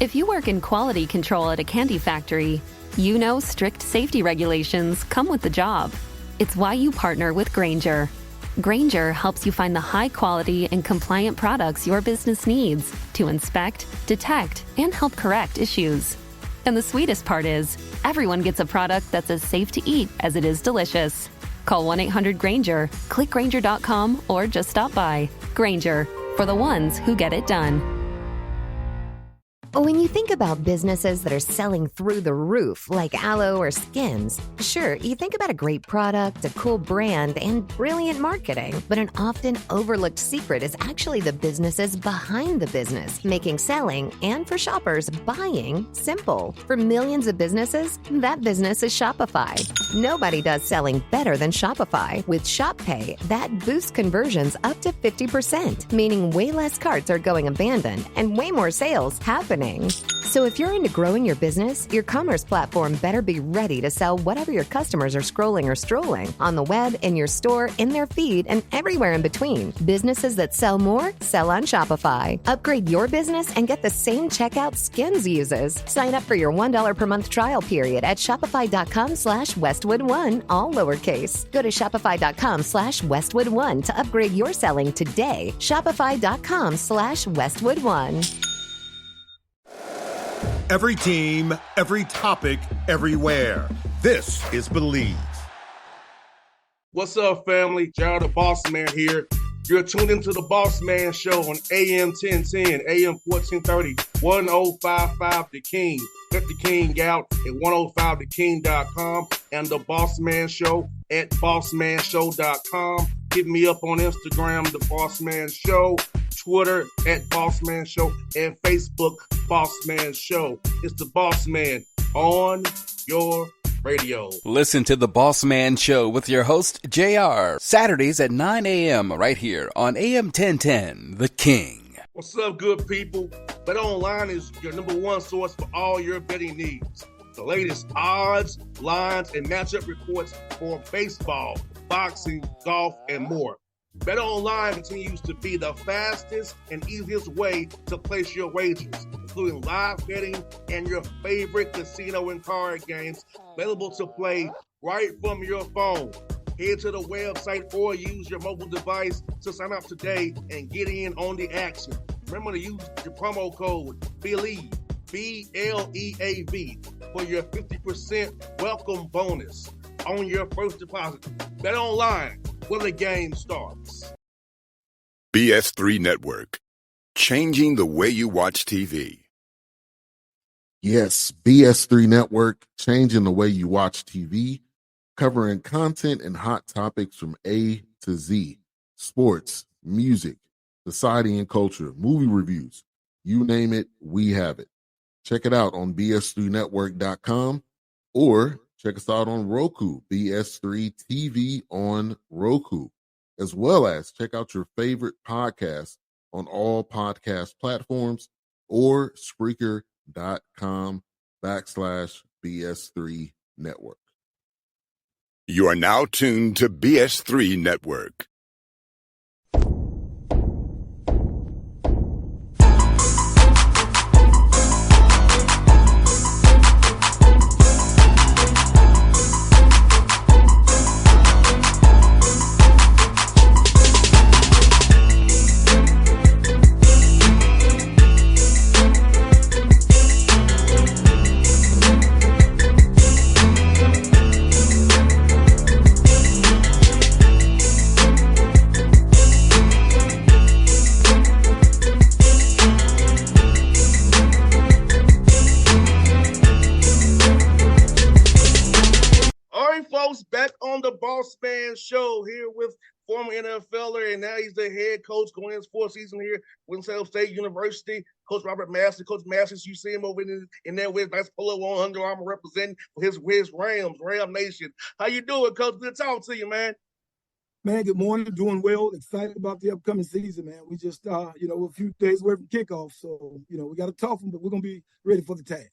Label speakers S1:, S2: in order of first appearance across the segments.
S1: If you work in quality control at a candy factory, you know strict safety regulations come with the job. It's why you partner with Grainger. Grainger helps you find the high-quality and compliant products your business needs to inspect, detect, and help correct issues. And the sweetest part is, everyone gets a product that's as safe to eat as it is delicious. Call 1-800-GRAINGER, click Grainger.com, or just stop by. Grainger, for the ones who get it done.
S2: When you think about businesses that are selling through the roof, like aloe or Skims, sure, you think about a great product, a cool brand, and brilliant marketing. But an often overlooked secret is actually the businesses behind the business, making selling, and for shoppers, buying, simple. For millions of businesses, that business is Shopify. Nobody does selling better than Shopify. With Shop Pay, that boosts conversions up to 50%, meaning way less carts are going abandoned and way more sales happening. So if you're into growing your business, your commerce platform better be ready to sell whatever your customers are scrolling or strolling on the web, in your store, in their feed, and everywhere in between. Businesses that sell more, sell on Shopify. Upgrade your business and get the same checkout Skims uses. Sign up for your $1 per month trial period at shopify.com/Westwood1, all lowercase. Go to shopify.com/Westwood1 to upgrade your selling today. Shopify.com/Westwood1.
S3: Every team, every topic, everywhere. This is Believe.
S4: What's up, family? Gerald the Bossman here. You're tuned into the Bossman Show on AM 1010, AM 1430, 1055 The King. Check The King out at 105theking.com and the Bossman Show at bossmanshow.com. Hit me up on Instagram, The Bossman Show, Twitter at Bossman Show, and Facebook, Bossman Show. It's the Bossman on your radio.
S5: Listen to the Bossman Show with your host, JR, Saturdays at 9 a.m. right here on AM 1010, The King.
S4: What's up, good people? BetOnline is your number one source for all your betting needs. The latest odds, lines, and matchup reports for baseball, boxing, golf, and more. BetOnline continues to be the fastest and easiest way to place your wagers, including live betting and your favorite casino and card games available to play right from your phone. Head to the website or use your mobile device to sign up today and get in on the action. Remember to use your promo code BELIEVE, BLEAV, for your 50% welcome bonus on your first deposit. BetOnline, where the game starts.
S6: BS3 Network, changing the way you watch TV.
S7: Yes, BS3 Network, changing the way you watch TV, covering content and hot topics from A to Z, sports, music, society and culture, movie reviews, you name it, we have it. Check it out on bs3network.com or check us out on Roku, BS3 TV on Roku, as well as check out your favorite podcasts on all podcast platforms or Spreaker.com/BS3 Network.
S6: You are now tuned to BS3 Network.
S4: Back on the Bossman Show here with former NFLer, and now he's the head coach going in his fourth season here at Winston State University. Coach Robert Massey. Coach Massey, you see him over in there with nice polo on, Under Armour, representing his Rams, Ram Nation. How you doing, Coach? Good to talk to you, man.
S8: Man, good morning. Doing well. Excited about the upcoming season, man. We just, we're a few days away from kickoff, so, we got a tough one, but we're going to be ready for the task.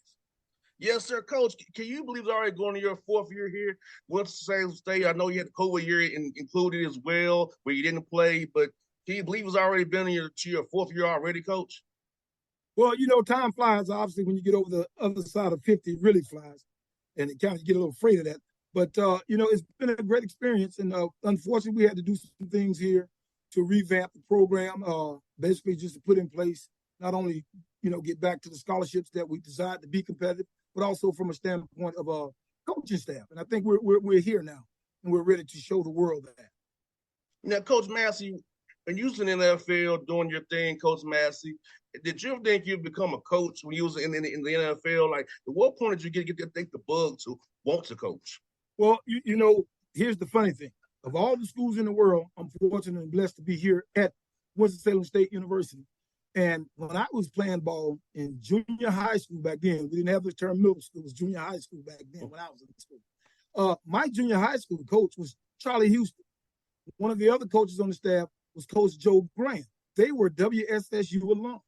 S4: Yes, sir, Coach. Can you believe it's already going to your fourth year here? Winston State, I know you had the COVID year included as well, where you didn't play, but can you believe it's already been to your fourth year already, Coach?
S8: Well, time flies. Obviously, when you get over the other side of 50, it really flies. And it kind of get a little afraid of that. But, it's been a great experience. And unfortunately, we had to do some things here to revamp the program, basically just to put in place, not only, get back to the scholarships that we desired to be competitive, but also from a standpoint of coaching staff. And I think we're here now, and we're ready to show the world that.
S4: Now, Coach Massey, when you was in the NFL doing your thing, Coach Massey, did you think you'd become a coach when you was in the NFL? Like, at what point did you get the bug to want to coach?
S8: Well, here's the funny thing. Of all the schools in the world, I'm fortunate and blessed to be here at Winston-Salem State University. And when I was playing ball in junior high school back then, we didn't have the term middle school, it was junior high school back then when I was in school. My junior high school coach was Charlie Houston. One of the other coaches on the staff was Coach Joe Graham. They were WSSU alum.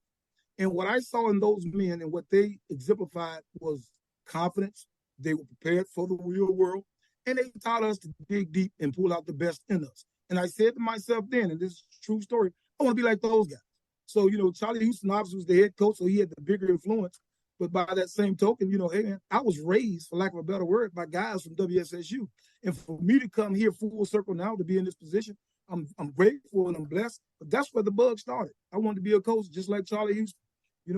S8: And what I saw in those men and what they exemplified was confidence. They were prepared for the real world. And they taught us to dig deep and pull out the best in us. And I said to myself then, and this is a true story, I want to be like those guys. So, Charlie Houston obviously was the head coach, so he had the bigger influence. But by that same token, hey, man, I was raised, for lack of a better word, by guys from WSSU. And for me to come here full circle now to be in this position, I'm grateful and I'm blessed. But that's where the bug started. I wanted to be a coach just like Charlie Houston.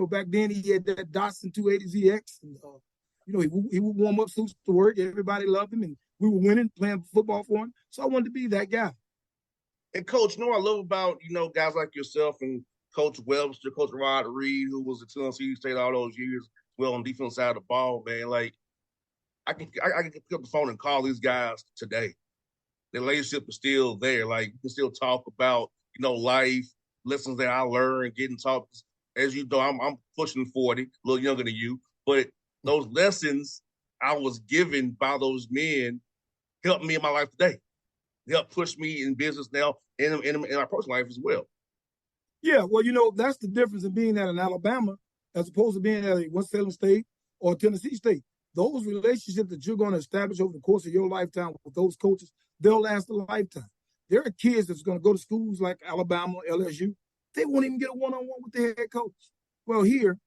S8: Back then he had that Datsun 280ZX. And, he would warm up suits to work. Everybody loved him. And we were winning, playing football for him. So I wanted to be that guy.
S4: And, Coach, what I love about, guys like yourself and Coach Webster, Coach Rod Reed, who was at Tennessee State all those years, well, on the defense side of the ball, man, like, I can pick up the phone and call these guys today. The relationship is still there. Like, we can still talk about, life, lessons that I learned, getting taught. As you know, I'm pushing 40, a little younger than you, but those lessons I was given by those men helped me in my life today. Help push me in business now and in my personal life as well.
S8: Yeah, well, that's the difference in being at an Alabama as opposed to being at a Winston-Salem State or Tennessee State. Those relationships that you're going to establish over the course of your lifetime with those coaches, they'll last a lifetime. There are kids that's going to go to schools like Alabama, LSU. They won't even get a one-on-one with the head coach. Well, here,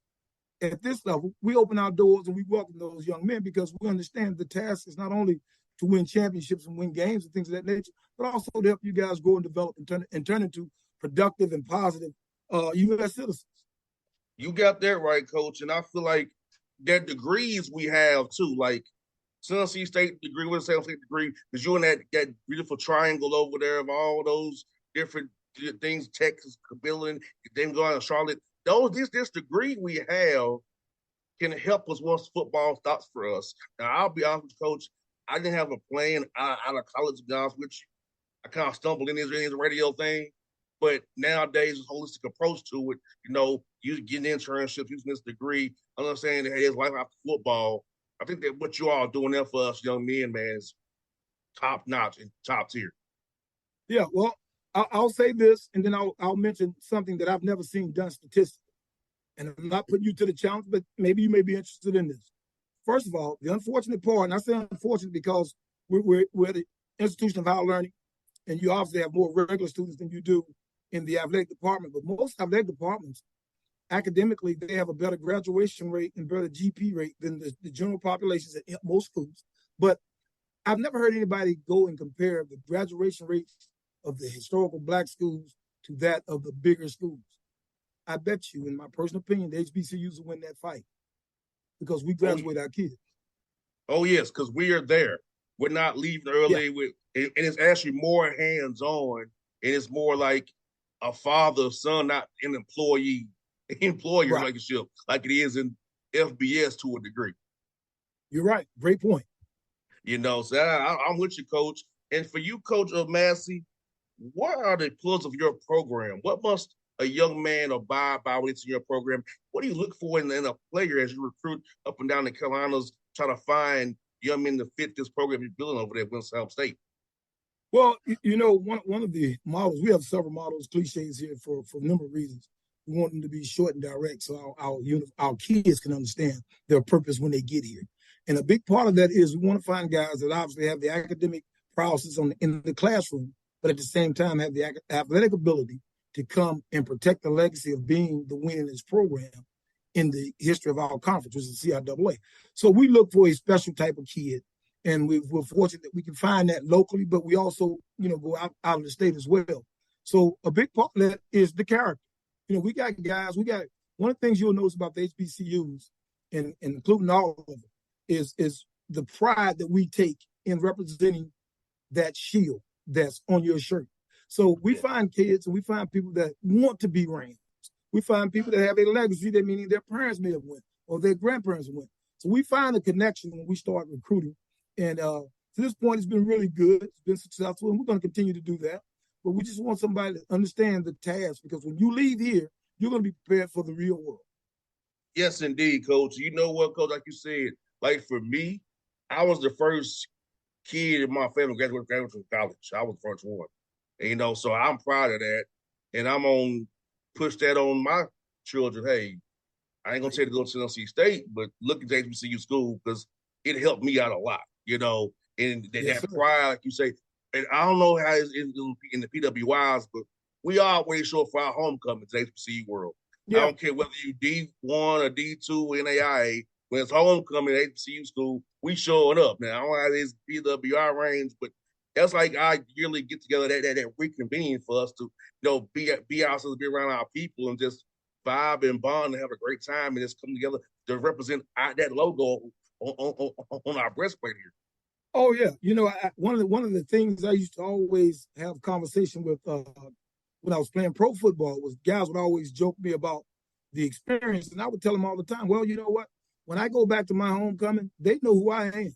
S8: at this level, we open our doors and we welcome those young men because we understand the task is not only to win championships and win games and things of that nature, but also to help you guys grow and develop and turn into productive and positive U.S. citizens.
S4: You got that right, Coach. And I feel like that degrees we have, too, like Tennessee State degree, Winston State degree, because you're in that beautiful triangle over there of all those different things, Texas, Cabela's, then going to Charlotte. This degree we have can help us once football stops for us. Now, I'll be honest with you, Coach, I didn't have a plan out of college, to be honest with you. I kind of stumbled in this radio thing. But nowadays, a holistic approach to it, you getting internships, using this degree, understanding that, hey, it's life after football. I think that what you all are doing there for us young men, man, is top notch and top tier.
S8: Yeah, well, I'll say this, and then I'll mention something that I've never seen done statistically. And I'm not putting you to the challenge, but maybe you may be interested in this. First of all, the unfortunate part, and I say unfortunate because we're at the institution of higher learning, and you obviously have more regular students than you do in the athletic department. But most athletic departments, academically, they have a better graduation rate and better GP rate than the general populations at most schools. But I've never heard anybody go and compare the graduation rates of the historical Black schools to that of the bigger schools. I bet you, in my personal opinion, the HBCUs will win that fight because we graduate our kids.
S4: Oh, yes, because we are there. We're not leaving early. Yeah. And it's actually more hands-on, and it's more like a father-son, not an employer
S8: right.
S4: relationship like it is in FBS to a degree.
S8: You're right. Great point.
S4: So I'm with you, Coach. And for you, Coach of Massey, what are the pillars of your program? What must a young man abide by when it's in your program? What do you look for in a player as you recruit up and down the Carolinas, try to find young men to fit this program you're building over there at Winston-Salem State?
S8: Well, one of the models, we have several models, cliches here for a number of reasons. We want them to be short and direct so our kids can understand their purpose when they get here. And a big part of that is we want to find guys that obviously have the academic prowess in the classroom, but at the same time have the athletic ability to come and protect the legacy of being the winning in this program in the history of our conference, which is the CIAA. So we look for a special type of kid, and we're fortunate that we can find that locally, but we also, go out of the state as well. So a big part of that is the character. We got guys, one of the things you'll notice about the HBCUs, and including all of them, is the pride that we take in representing that shield that's on your shirt. So we find kids and we find people that want to be Rams. We find people that have a legacy that meaning their parents may have went or their grandparents went. So we find a connection when we start recruiting. And to this point, it's been really good. It's been successful, and we're going to continue to do that. But we just want somebody to understand the task, because when you leave here, you're going to be prepared for the real world.
S4: Yes, indeed, Coach. You know what, Coach? Like you said, like for me, I was the first kid in my family graduated from college. I was the first one. And, so I'm proud of that. And I'm on push that on my children. Hey, I ain't gonna say to go to NC State, but look at the HBCU school, because it helped me out a lot, and that pride, like you say. And I don't know how it's in the PWIs, but we always show up for our homecomings in the HBCU world. Yeah. I don't care whether you D1 or D2 NAIA, when it's homecoming at HBCU school, we showing up. Now, I don't have this PWI range, but that's like our yearly get together that reconvene for us to, be ourselves, be around our people, and just vibe and bond and have a great time, and just come together to represent that logo on our breastplate here.
S8: Oh yeah, one of the things I used to always have conversation with when I was playing pro football was guys would always joke me about the experience, and I would tell them all the time, well, you know what? When I go back to my homecoming, they know who I am.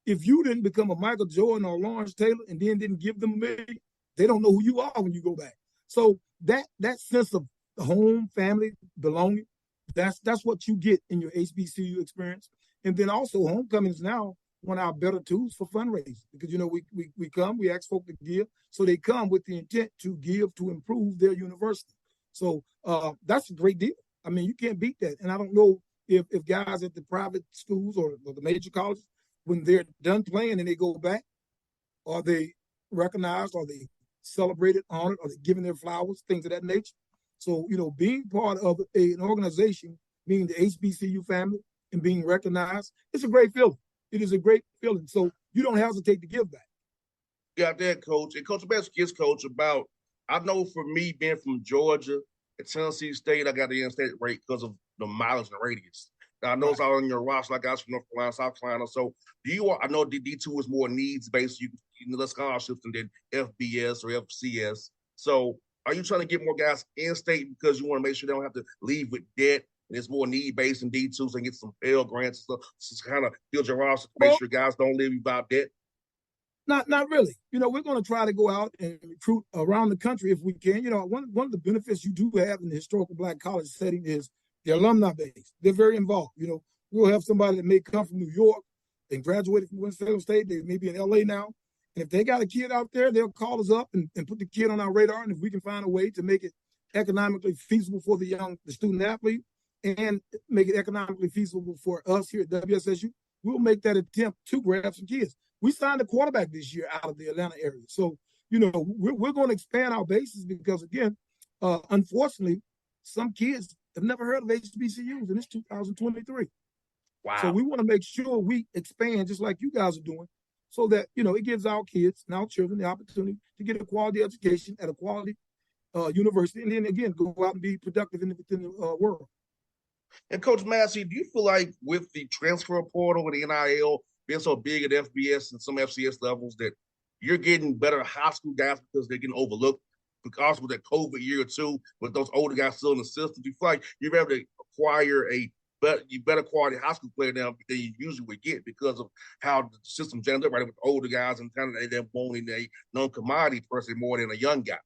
S8: If you didn't become a Michael Jordan or Lawrence Taylor and then didn't give them $1 million, they don't know who you are when you go back. So that sense of home, family, belonging, that's what you get in your HBCU experience. And then also homecomings now one of our better tools for fundraising, because we come, we ask folk to give, so they come with the intent to give to improve their university. So that's a great deal. I mean, you can't beat that. And I don't know if guys at the private schools or the major colleges, when they're done playing and they go back, are they recognized, are they celebrated, honored, are they given their flowers, things of that nature? So, being part of an organization, meaning the HBCU family, and being recognized, it's a great feeling. It is a great feeling. So you don't hesitate to give back.
S4: Got that, Coach. And Coach, best kids coach about, I know for me being from Georgia, at Tennessee State, I got the in-state rate because of the mileage and radius. Now, I know it's all on your roster, like guys from North Carolina, South Carolina. So I know the D2 is more needs-based. You can less scholarships than FBS or FCS. So are you trying to get more guys in-state because you want to make sure they don't have to leave with debt? And it's more need-based in D2, so they get some Pell grants and stuff. Just kind of build your roster to make sure guys don't live without debt.
S8: Not really. We're going to try to go out and recruit around the country if we can. One of the benefits you do have in the historical Black college setting is the alumni base. They're very involved. We'll have somebody that may come from New York and graduated from Winston-Salem State. They may be in LA now. And if they got a kid out there, they'll call us up and put the kid on our radar. And if we can find a way to make it economically feasible for the student athlete, and make it economically feasible for us here at WSSU, we'll make that attempt to grab some kids. We signed a quarterback this year out of the Atlanta area. So, we're going to expand our bases because, again, unfortunately, some kids have never heard of HBCUs, and it's 2023.
S4: Wow.
S8: So we want to make sure we expand just like you guys are doing, so that, it gives our kids and our children the opportunity to get a quality education at a quality university, and then, again, go out and be productive within the world.
S4: And Coach Massey, do you feel like with the transfer portal and the NIL being so big at FBS and some FCS levels that you're getting better high school guys because they're getting overlooked because with that COVID year or two, with those older guys still in the system? Do you feel like you're able to acquire better quality high school player now than you usually would get because of how the system jammed up right with older guys and kind of them wanting a non-commodity person more than a young guy?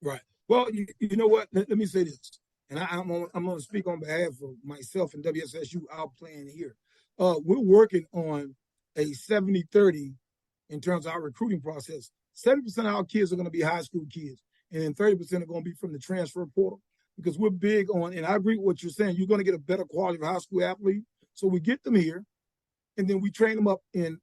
S8: Right. Well, you know what? Let me say this. And I'm going to speak on behalf of myself and WSSU, our plan here. We're working on a 70-30 in terms of our recruiting process. 70% of our kids are going to be high school kids, and then 30% are going to be from the transfer portal, because we're big on, and I agree with what you're saying, you're going to get a better quality of high school athlete. So we get them here, and then we train them up in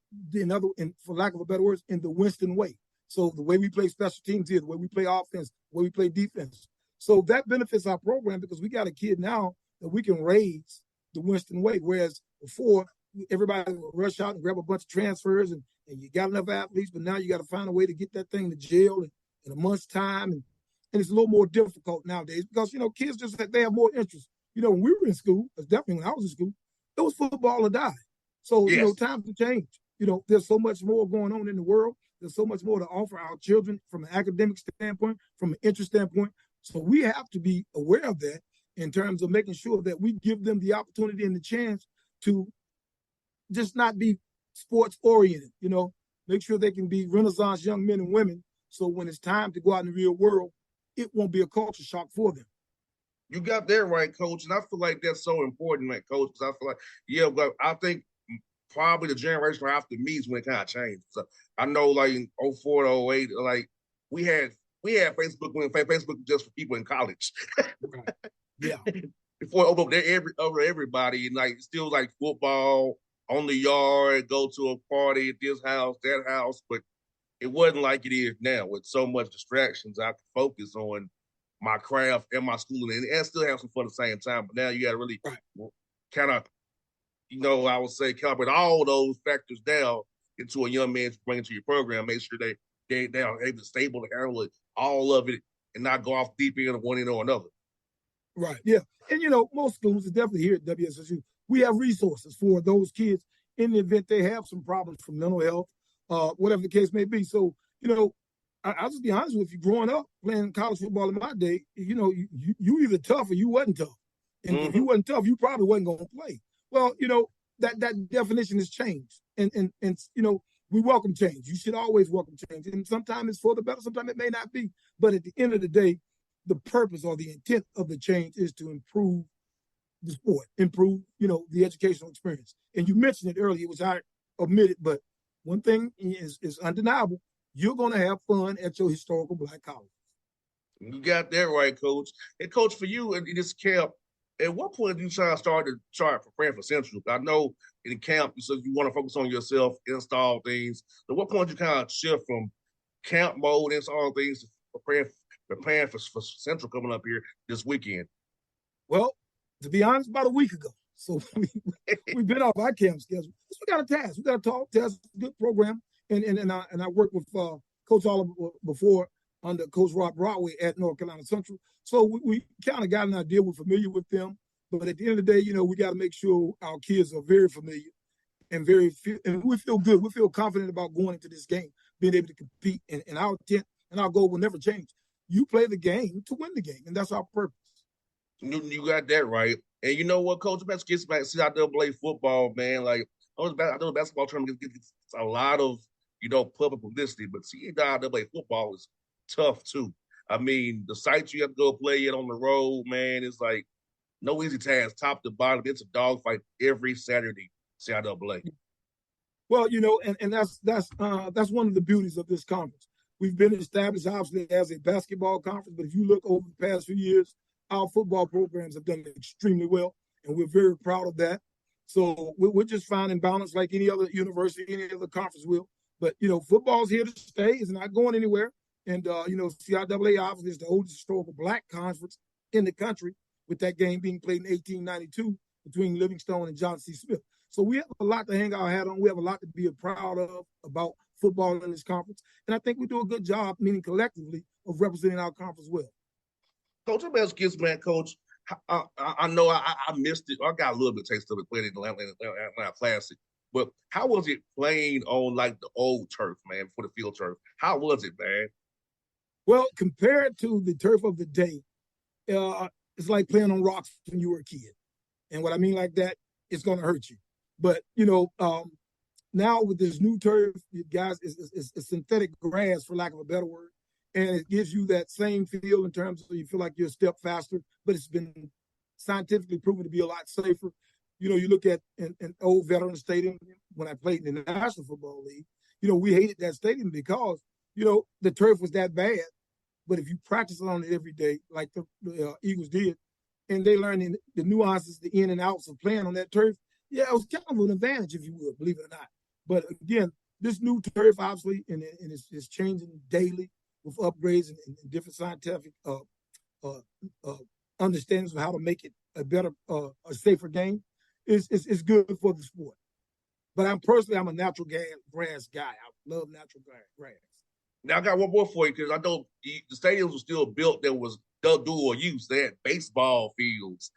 S8: for lack of a better word, in the Winston way. So the way we play special teams here, the way we play offense, the way we play defense. So that benefits our program, because we got a kid now that we can raise the Winston way. Whereas before, everybody would rush out and grab a bunch of transfers, and you got enough athletes, but now you got to find a way to get that thing to jail in a month's time. And it's a little more difficult nowadays because, kids just they have more interest. When we were in school, definitely when I was in school, it was football or die. So,
S4: Yes.
S8: Times have changed. There's so much more going on in the world. There's so much more to offer our children from an academic standpoint, from an interest standpoint. So we have to be aware of that in terms of making sure that we give them the opportunity and the chance to just not be sports oriented, make sure they can be Renaissance young men and women. So when it's time to go out in the real world, it won't be a culture shock for them.
S4: You got that right, Coach. And I feel like that's so important, man, Coach, because I feel like, but I think probably the generation after me is when it kind of changed. So I know, like in 04 to 08, like we had Facebook when Facebook was just for people in college.
S8: Right. Yeah.
S4: Before it opened up over everybody, and like still like football on the yard, go to a party at this house, that house, but it wasn't like it is now with so much distractions. I could focus on my craft and my schooling and still have some fun at the same time. But now you got to really kind of, I would say calibrate all those factors down into a young man to bring into your program. Make sure they are able to stable to handle it, all of it, and not go off deep end of one end or another.
S8: Right. Yeah. And, most schools, definitely here at WSSU, we have resources for those kids in the event they have some problems from mental health, whatever the case may be. So, I'll just be honest with you. Growing up playing college football in my day, you either tough or you wasn't tough. And if you wasn't tough, you probably wasn't going to play. Well, that definition has changed. And we welcome change. You should always welcome change. And sometimes it's for the better, sometimes it may not be. But at the end of the day, the purpose or the intent of the change is to improve the sport, improve, the educational experience. And you mentioned it earlier, which I omitted, but one thing is undeniable. You're going to have fun at your historical Black colleges.
S4: You got that right, Coach. And Coach, for you in this camp, at what point did you start preparing for Central? I know in camp you said you want to focus on yourself, install things. At what point did you kind of shift from camp mode, install things, to preparing for Central coming up here this weekend?
S8: Well, to be honest, about a week ago. So we've been off our camp schedule. So we got a task. We got to talk. Test, good program. And I worked with Coach Oliver before under Coach Rob Broadway at North Carolina Central. So we kind of got an idea. We're familiar with them. But at the end of the day, we got to make sure our kids are very familiar and and we feel good. We feel confident about going into this game, being able to compete. And our intent and our goal will never change. You play the game to win the game, and that's our purpose.
S4: You got that right. And you know what, Coach? Let's get back to CIAA football, man. Like, I know the basketball tournament gets a lot of, public publicity, but CIAA football is tough, too. I mean, the sites you have to go play it on the road, man, it's like no easy task, top to bottom. It's a dogfight every Saturday, CIAA.
S8: Well, and that's one of the beauties of this conference. We've been established, obviously, as a basketball conference, but if you look over the past few years, our football programs have done extremely well, and we're very proud of that. So we're just finding balance like any other university, any other conference will. But, football's here to stay. It's not going anywhere. And, CIAA obviously is the oldest historical Black conference in the country, with that game being played in 1892 between Livingstone and John C. Smith. So we have a lot to hang our hat on. We have a lot to be proud of about football in this conference. And I think we do a good job, meaning collectively, of representing our conference well.
S4: Coach, I'm asking kids, man, Coach, I know I missed it. I got a little bit of taste of it playing in the Atlanta Classic. But how was it playing on, like, the old turf, man, for the field turf? How was it, man?
S8: Well, compared to the turf of the day, it's like playing on rocks when you were a kid. And what I mean like that, it's going to hurt you. But, now with this new turf, guys, it's synthetic grass, for lack of a better word. And it gives you that same feel in terms of you feel like you're a step faster, but it's been scientifically proven to be a lot safer. You look at an old veteran stadium when I played in the National Football League, we hated that stadium because, the turf was that bad. But if you practice on it every day, like the Eagles did, and they learned the nuances, the in and outs of playing on that turf, yeah, it was kind of an advantage, if you would, believe it or not. But again, this new turf, obviously, and it's changing daily with upgrades and different scientific understandings of how to make it a better, a safer game, it's good for the sport. But I'm a natural grass guy. I love natural grass.
S4: Now I got one more for you because I know the stadiums were still built that was dual use. They had baseball fields.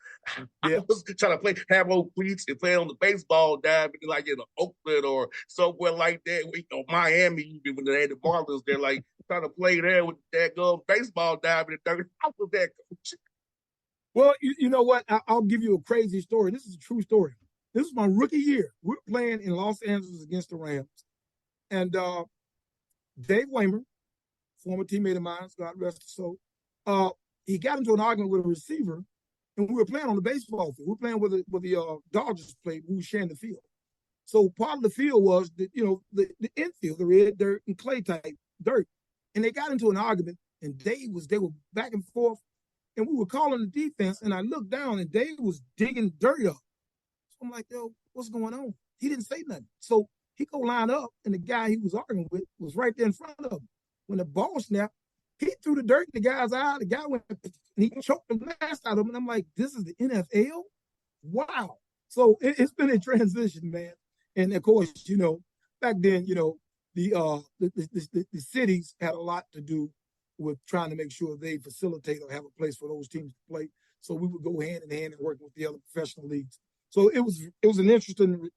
S8: Yeah.
S4: I was trying to have old cleats and play on the baseball diamond like in Oakland or somewhere like that. Miami, even when they had the Marlins, they're like trying to play there with that baseball diamond. How was that, coach?
S8: Well, you know what? I'll give you a crazy story. This is a true story. This is my rookie year. We're playing in Los Angeles against the Rams. And Dave Waymer, former teammate of mine, God rest his soul, he got into an argument with a receiver, and we were playing on the baseball field. We were playing with the Dodgers played. We were sharing the field. So part of the field was the infield, the red dirt and clay type dirt. And they got into an argument, and they were back and forth, and we were calling the defense, and I looked down, and Dave was digging dirt up. So I'm like, yo, what's going on? He didn't say nothing. So he go line up, and the guy he was arguing with was right there in front of him. When the ball snapped, he threw the dirt in the guy's eye. The guy went, and he choked the last out of him. And I'm like, this is the NFL? Wow. So it's been a transition, man. And of course, back then, the cities had a lot to do with trying to make sure they facilitate or have a place for those teams to play. So we would go hand in hand and work with the other professional leagues. So it was an interesting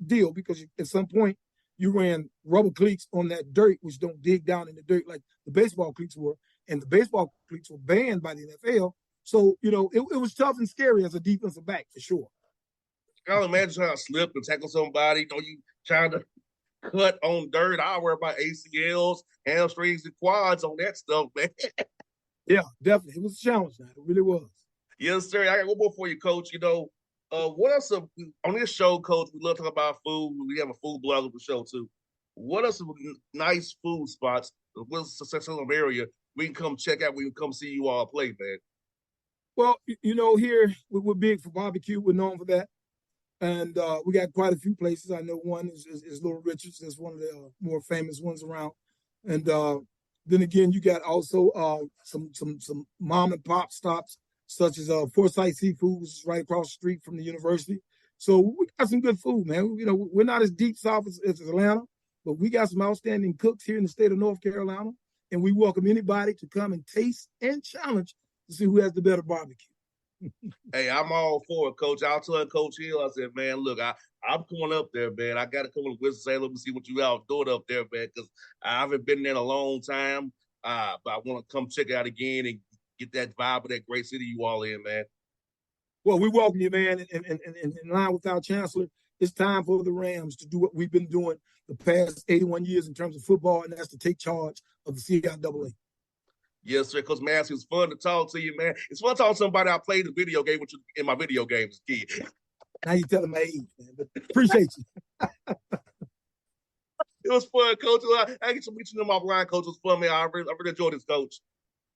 S8: deal because at some point you ran rubber cleats on that dirt, which don't dig down in the dirt like the baseball cleats were, and the baseball cleats were banned by the NFL. So it was tough and scary as a defensive back for sure.
S4: I don't imagine trying to slip and tackle somebody. You trying to cut on dirt. I worry about ACLs, hamstrings, and quads on that stuff, man.
S8: Yeah, definitely. It was a challenge, man. It really was.
S4: Yes, sir. I got one more for you, Coach. What are some on this show, Coach? We love talking about food. We have a food blog on the show too. What are some nice food spots? What's a successful area we can come check out? We can come see you all play, man.
S8: Well, here we're big for barbecue. We're known for that. And we got quite a few places. I know one is Little Richard's. That's one of the more famous ones around. And then again, you got also some mom and pop stops, such as Forsyth Seafood, which is right across the street from the university. So we got some good food, man. We're not as deep south as Atlanta, but we got some outstanding cooks here in the state of North Carolina. And we welcome anybody to come and taste and challenge to see who has the better barbecue.
S4: Hey, I'm all for it, Coach. I was telling Coach Hill, I said, man, look, I'm coming up there, man. I got to come to Winston-Salem and see what you out doing up there, man, because I haven't been there in a long time. But I want to come check it out again and get that vibe of that great city you all in, man.
S8: Well, we welcome you, man. And in line with our chancellor, it's time for the Rams to do what we've been doing the past 81 years in terms of football, and that's to take charge of the CIAA.
S4: Yes, sir. Coach Massey, it's fun to talk to you, man. It's fun to talk to somebody I played the video game with you in my video games as a kid.
S8: Now you're telling my age, man. But appreciate you.
S4: It was fun, Coach. I get to meet you in my blind, Coach. It was fun, man. I really enjoyed this, Coach.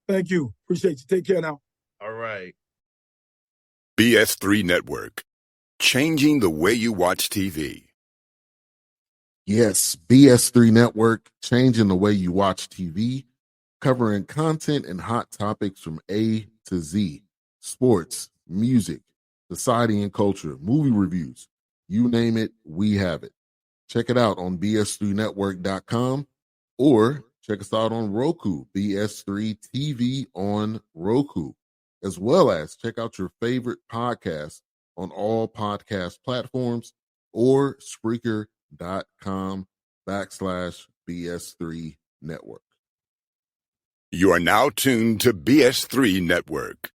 S8: Thank you. Appreciate you. Take care now.
S4: All right.
S6: BS3 Network. Changing the way you watch TV.
S7: Yes, BS3 Network, changing the way you watch TV, covering content and hot topics from A to Z, sports, music, society and culture, movie reviews, you name it, we have it. Check it out on bs3network.com or check us out on Roku, BS3 TV on Roku, as well as check out your favorite podcast on all podcast platforms or Spreaker.com/BS3 Network.
S6: You are now tuned to BS3 Network.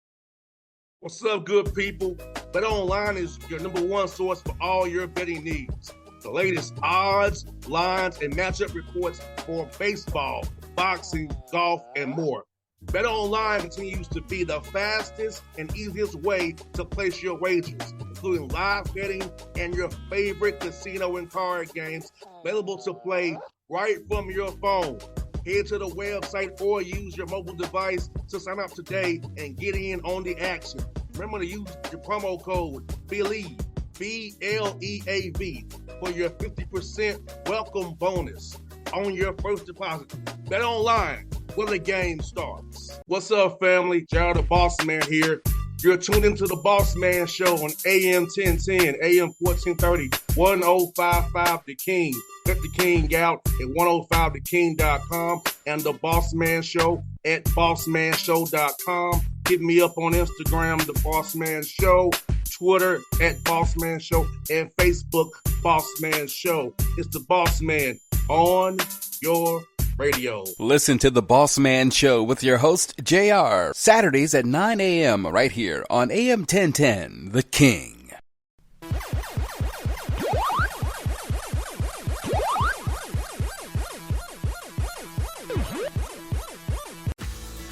S4: What's up, good people? Bet Online is your number one source for all your betting needs. The latest odds, lines, and matchup reports for baseball, boxing, golf, and more. Bet Online continues to be the fastest and easiest way to place your wagers, including live betting and your favorite casino and card games available to play right from your phone. Head to the website or use your mobile device to sign up today and get in on the action. Remember to use your promo code BELIEVE, BLEAV, for your 50% welcome bonus on your first deposit. Bet Online, where the game starts. What's up, family? Gerald the Bossman here. You're tuned into the Bossman Show on AM 1010, AM 1430, 1055 The King. Check The King out at 105theking.com and the Bossman Show at bossmanshow.com. Hit me up on Instagram, The Bossman Show, Twitter at Bossman Show, and Facebook, Bossman Show. It's the Bossman on your radio.
S5: Listen to the Bossman Show with your host, JR, Saturdays at 9 a.m. right here on AM 1010, The King.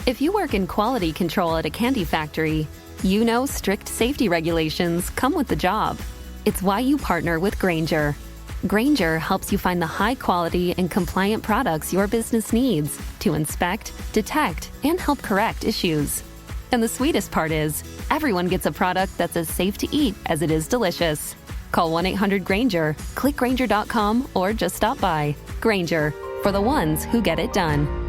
S1: If you work in quality control at a candy factory, you know strict safety regulations come with the job. It's why you partner with Grainger. Grainger helps you find the high-quality and compliant products your business needs to inspect, detect, and help correct issues. And the sweetest part is, everyone gets a product that's as safe to eat as it is delicious. Call 1-800-GRAINGER, click Grainger.com, or just stop by. Grainger, for the ones who get it done.